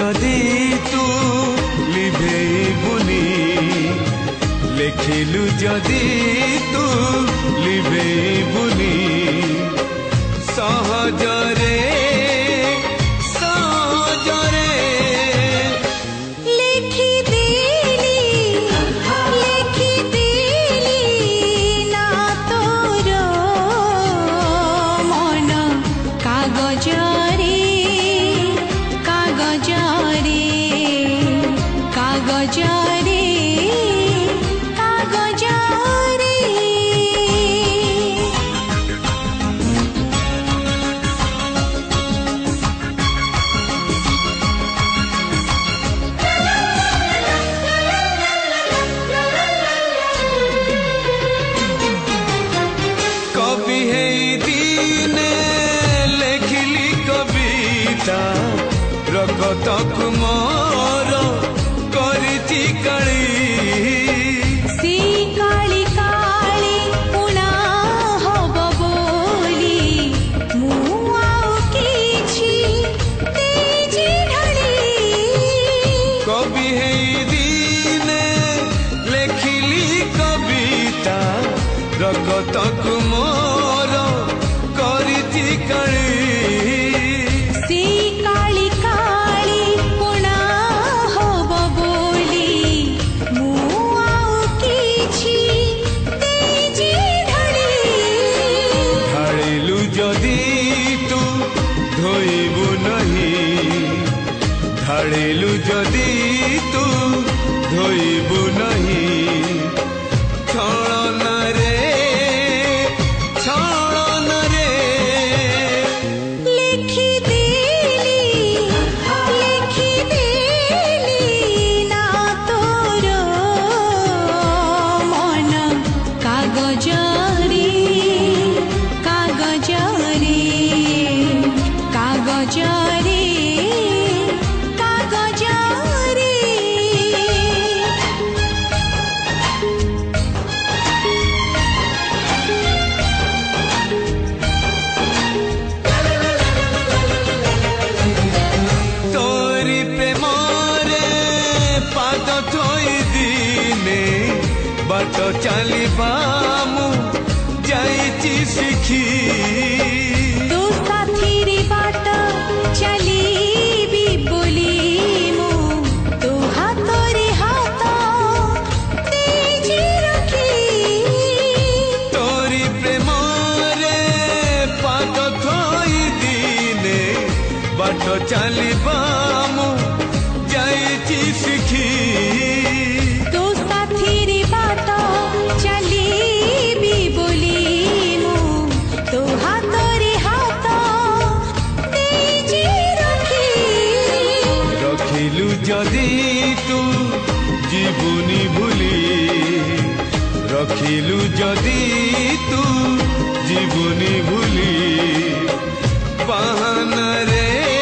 जदि तू लिभेबुनी लेखिलु जदि तू लिभेबुनी सहजरे रगतक मोर करती काली सी काली काली पुना हब बोली मु आउ किछि तेजी ढाली कवि हे दिने लेखिली कविता रगतक मोर करती काली ढाळिलु जदि तू धोइबु नहीं छळन रे लिखि देली ना तोर मन कागजरे बाट चलिबा मु जाइछि सिखी तो साथी रे बाट चलीबी बोली मु तो हाथ रे हाथ तेजी रखी तोरी प्रेम रे पाद थोई दिने बाट चलिबा मु जाइछि सिखी जदि तू जीवनी भूली रखिलु जदि तू जीवनी भूली बहाना रे